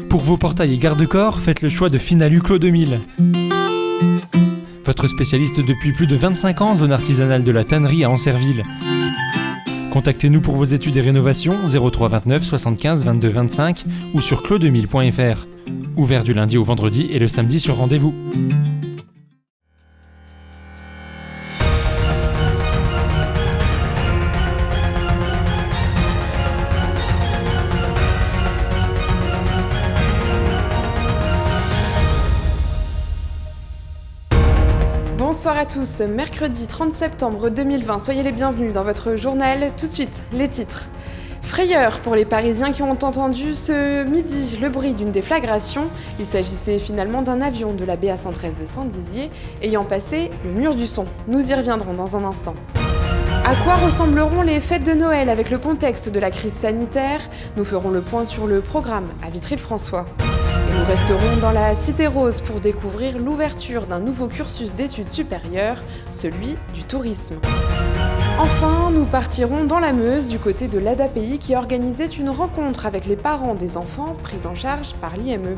Pour vos portails et garde-corps, faites le choix de Finalu Clos 2000. Votre spécialiste depuis plus de 25 ans, zone artisanale de la tannerie à Ancerville. Contactez-nous pour vos études et rénovations 03 29 75 22 25 ou sur clos2000.fr. Ouvert du lundi au vendredi et le samedi sur rendez-vous. Bonsoir à tous, mercredi 30 septembre 2020, soyez les bienvenus dans votre journal. Tout de suite, les titres. Frayeur pour les Parisiens qui ont entendu ce midi le bruit d'une déflagration. Il s'agissait finalement d'un avion de la BA113 de Saint-Dizier ayant passé le mur du son. Nous y reviendrons dans un instant. À quoi ressembleront les fêtes de Noël avec le contexte de la crise sanitaire? Nous ferons le point sur le programme à Vitry-le-François. Et nous resterons dans la Cité Rose pour découvrir l'ouverture d'un nouveau cursus d'études supérieures, celui du tourisme. Enfin, nous partirons dans la Meuse du côté de l'ADAPI qui organisait une rencontre avec les parents des enfants pris en charge par l'IME.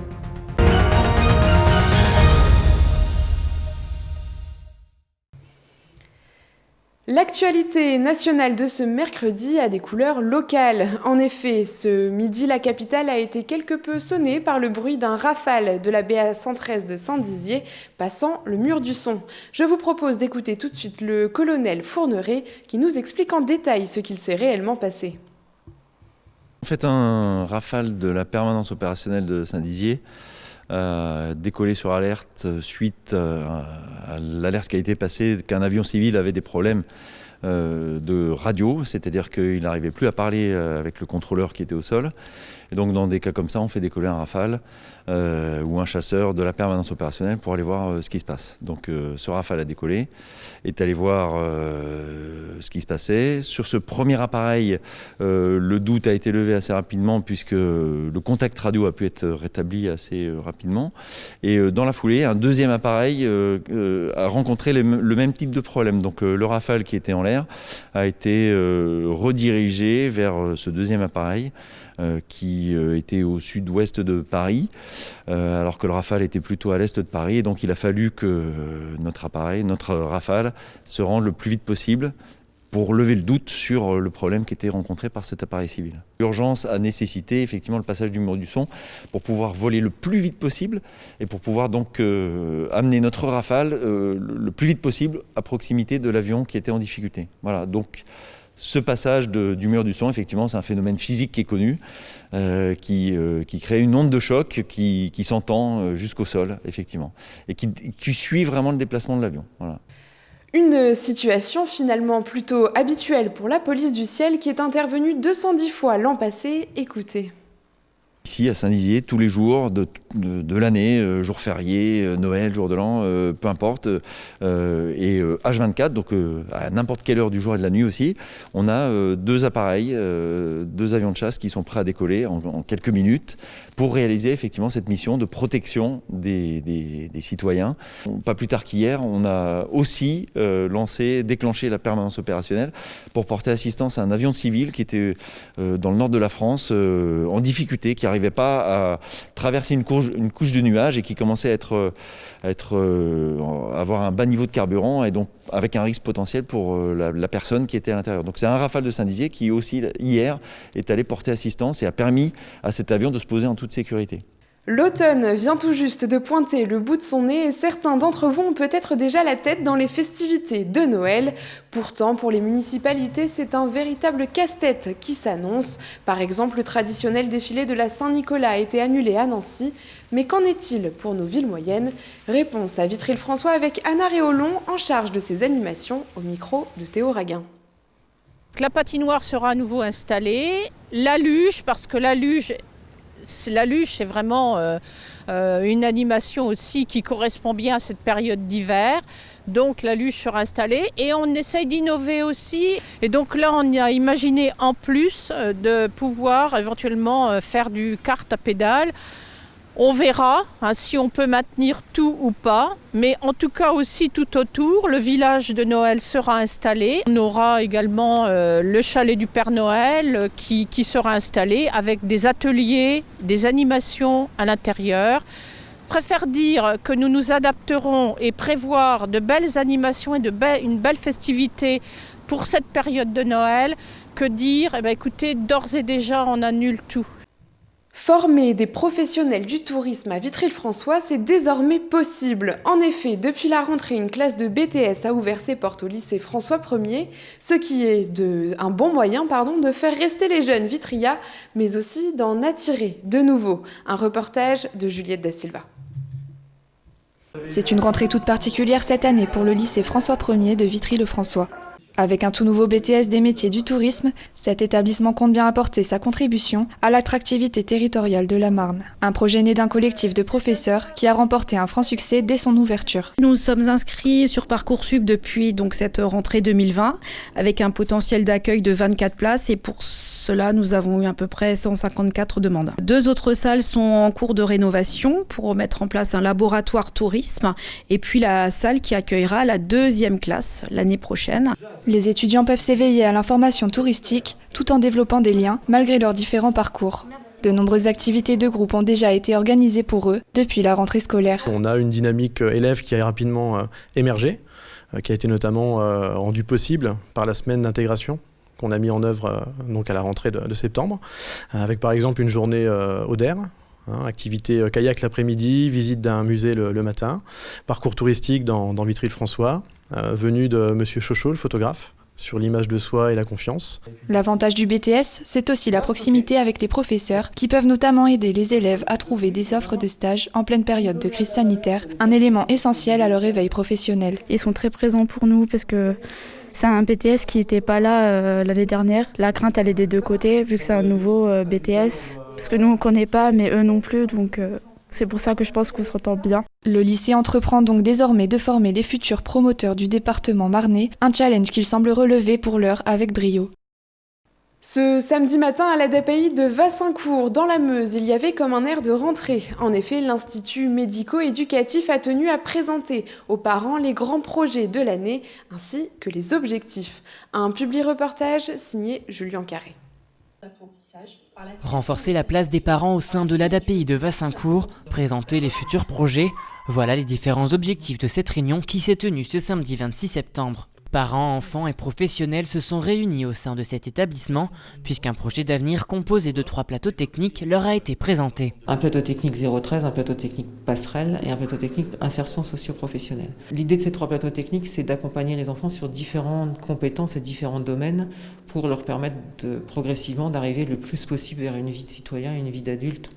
L'actualité nationale de ce mercredi a des couleurs locales. En effet, ce midi, la capitale a été quelque peu sonnée par le bruit d'un Rafale de la BA113 de Saint-Dizier passant le mur du son. Je vous propose d'écouter tout de suite le colonel Fourneret qui nous explique en détail ce qu'il s'est réellement passé. En fait, un Rafale de la permanence opérationnelle de Saint-Dizier décollé sur alerte suite à l'alerte qui a été passée qu'un avion civil avait des problèmes de radio, c'est-à-dire qu'il n'arrivait plus à parler avec le contrôleur qui était au sol. Et donc dans des cas comme ça, on fait décoller un Rafale ou un chasseur de la permanence opérationnelle pour aller voir ce qui se passe. Donc ce Rafale a décollé, est allé voir ce qui se passait. Sur ce premier appareil, le doute a été levé assez rapidement puisque le contact radio a pu être rétabli assez rapidement. Et dans la foulée, un deuxième appareil a rencontré le même type de problème. Donc le Rafale qui était en l'air a été redirigé vers ce deuxième appareil qui était au sud-ouest de Paris, alors que le Rafale était plutôt à l'est de Paris. Et donc il a fallu que notre Rafale, se rende le plus vite possible pour lever le doute sur le problème qui était rencontré par cet appareil civil. L'urgence a nécessité effectivement le passage du mur du son pour pouvoir voler le plus vite possible et pour pouvoir donc amener notre Rafale le plus vite possible à proximité de l'avion qui était en difficulté. Voilà, donc ce passage du mur du son, effectivement, c'est un phénomène physique qui est connu, qui crée une onde de choc qui s'entend jusqu'au sol, effectivement, et qui suit vraiment le déplacement de l'avion. Voilà. Une situation finalement plutôt habituelle pour la police du ciel qui est intervenue 210 fois l'an passé. Écoutez. Ici à Saint-Dizier, tous les jours de l'année, jour férié, Noël, jour de l'an, peu importe, et H24, donc à n'importe quelle heure du jour et de la nuit aussi, on a deux appareils, deux avions de chasse qui sont prêts à décoller en quelques minutes pour réaliser effectivement cette mission de protection des citoyens. Pas plus tard qu'hier, on a aussi déclenché la permanence opérationnelle pour porter assistance à un avion civil qui était dans le nord de la France en difficulté, qui n'arrivait pas à traverser une couche de nuages et qui commençait à avoir un bas niveau de carburant et donc avec un risque potentiel pour la personne qui était à l'intérieur. Donc c'est un Rafale de Saint-Dizier qui aussi hier est allé porter assistance et a permis à cet avion de se poser en toute sécurité. L'automne vient tout juste de pointer le bout de son nez et certains d'entre vous ont peut-être déjà la tête dans les festivités de Noël. Pourtant, pour les municipalités, c'est un véritable casse-tête qui s'annonce. Par exemple, le traditionnel défilé de la Saint-Nicolas a été annulé à Nancy. Mais qu'en est-il pour nos villes moyennes? Réponse à Vitry-le-François avec Anna Réolon en charge de ces animations au micro de Théo Raguin. La patinoire sera à nouveau installée. La luge, parce que la luge, c'est vraiment une animation aussi qui correspond bien à cette période d'hiver. Donc la luge sera installée et on essaye d'innover aussi. Et donc là, on a imaginé en plus de pouvoir éventuellement faire du kart à pédales. On verra si on peut maintenir tout ou pas, mais en tout cas aussi tout autour, le village de Noël sera installé. On aura également le chalet du Père Noël qui sera installé avec des ateliers, des animations à l'intérieur. Je préfère dire que nous nous adapterons et prévoir de belles animations et une belle festivité pour cette période de Noël que dire, écoutez, d'ores et déjà on annule tout. Former des professionnels du tourisme à Vitry-le-François, c'est désormais possible. En effet, depuis la rentrée, une classe de BTS a ouvert ses portes au lycée François 1er, ce qui est un bon moyen de faire rester les jeunes vitrias, mais aussi d'en attirer de nouveaux. Un reportage de Juliette Da Silva. C'est une rentrée toute particulière cette année pour le lycée François 1er de Vitry-le-François. Avec un tout nouveau BTS des métiers du tourisme, cet établissement compte bien apporter sa contribution à l'attractivité territoriale de la Marne. Un projet né d'un collectif de professeurs qui a remporté un franc succès dès son ouverture. Nous sommes inscrits sur Parcoursup depuis cette rentrée 2020 avec un potentiel d'accueil de 24 places et pour cela, nous avons eu à peu près 154 demandes. 2 autres salles sont en cours de rénovation pour mettre en place un laboratoire tourisme et puis la salle qui accueillera la 2e classe l'année prochaine. Les étudiants peuvent s'éveiller à l'information touristique tout en développant des liens malgré leurs différents parcours. De nombreuses activités de groupe ont déjà été organisées pour eux depuis la rentrée scolaire. On a une dynamique élève qui a rapidement émergé, qui a été notamment rendue possible par la semaine d'intégration qu'on a mis en œuvre donc à la rentrée de septembre, avec par exemple une journée Oder, activité kayak l'après-midi, visite d'un musée le matin, parcours touristique dans Vitry-le-François, venue de Monsieur Chochot, le photographe, sur l'image de soi et la confiance. L'avantage du BTS, c'est aussi la proximité avec les professeurs qui peuvent notamment aider les élèves à trouver des offres de stage en pleine période de crise sanitaire, un élément essentiel à leur éveil professionnel. Ils sont très présents pour nous parce que c'est un BTS qui n'était pas là l'année dernière. La crainte, elle est des deux côtés, vu que c'est un nouveau BTS. Parce que nous, on ne connaît pas, mais eux non plus. Donc c'est pour ça que je pense qu'on s'entend bien. Le lycée entreprend donc désormais de former les futurs promoteurs du département marnais, un challenge qu'il semble relever pour l'heure avec brio. Ce samedi matin, à l'ADAPI de Vassincourt, dans la Meuse, il y avait comme un air de rentrée. En effet, l'Institut médico-éducatif a tenu à présenter aux parents les grands projets de l'année, ainsi que les objectifs. Un publi-reportage signé Julien Carré. Renforcer la place des parents au sein de l'ADAPI de Vassincourt, présenter les futurs projets, voilà les différents objectifs de cette réunion qui s'est tenue ce samedi 26 septembre. Parents, enfants et professionnels se sont réunis au sein de cet établissement puisqu'un projet d'avenir composé de 3 plateaux techniques leur a été présenté. Un plateau technique 013, un plateau technique passerelle et un plateau technique insertion socio-professionnelle. L'idée de ces 3 plateaux techniques, c'est d'accompagner les enfants sur différentes compétences et différents domaines pour leur permettre progressivement d'arriver le plus possible vers une vie de citoyen, une vie d'adulte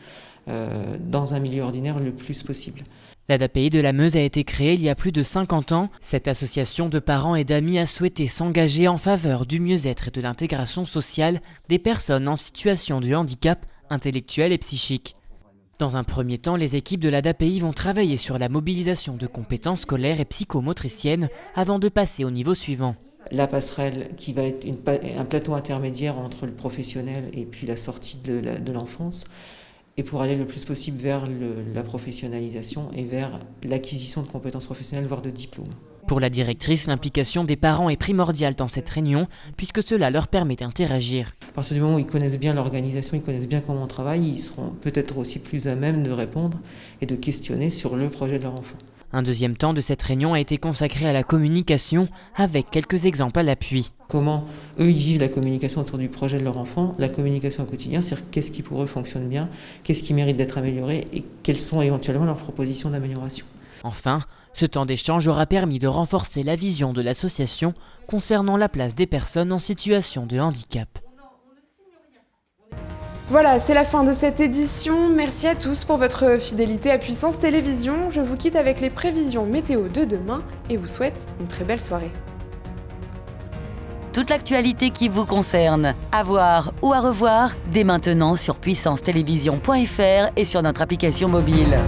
dans un milieu ordinaire le plus possible. L'ADAPI de la Meuse a été créée il y a plus de 50 ans. Cette association de parents et d'amis a souhaité s'engager en faveur du mieux-être et de l'intégration sociale des personnes en situation de handicap intellectuel et psychique. Dans un premier temps, les équipes de l'ADAPI vont travailler sur la mobilisation de compétences scolaires et psychomotriciennes avant de passer au niveau suivant. La passerelle qui va être un plateau intermédiaire entre le professionnel et puis la sortie de l'enfance, et pour aller le plus possible vers la professionnalisation et vers l'acquisition de compétences professionnelles, voire de diplômes. Pour la directrice, l'implication des parents est primordiale dans cette réunion, puisque cela leur permet d'interagir. À partir du moment où ils connaissent bien l'organisation, ils connaissent bien comment on travaille, ils seront peut-être aussi plus à même de répondre et de questionner sur le projet de leur enfant. Un deuxième temps de cette réunion a été consacré à la communication, avec quelques exemples à l'appui. Comment eux ils vivent la communication autour du projet de leur enfant, la communication au quotidien, c'est-à-dire qu'est-ce qui pour eux fonctionne bien, qu'est-ce qui mérite d'être amélioré et quelles sont éventuellement leurs propositions d'amélioration. Enfin, ce temps d'échange aura permis de renforcer la vision de l'association concernant la place des personnes en situation de handicap. Voilà, c'est la fin de cette édition. Merci à tous pour votre fidélité à Puissance Télévision. Je vous quitte avec les prévisions météo de demain et vous souhaite une très belle soirée. Toute l'actualité qui vous concerne, à voir ou à revoir, dès maintenant sur puissancetélévision.fr et sur notre application mobile.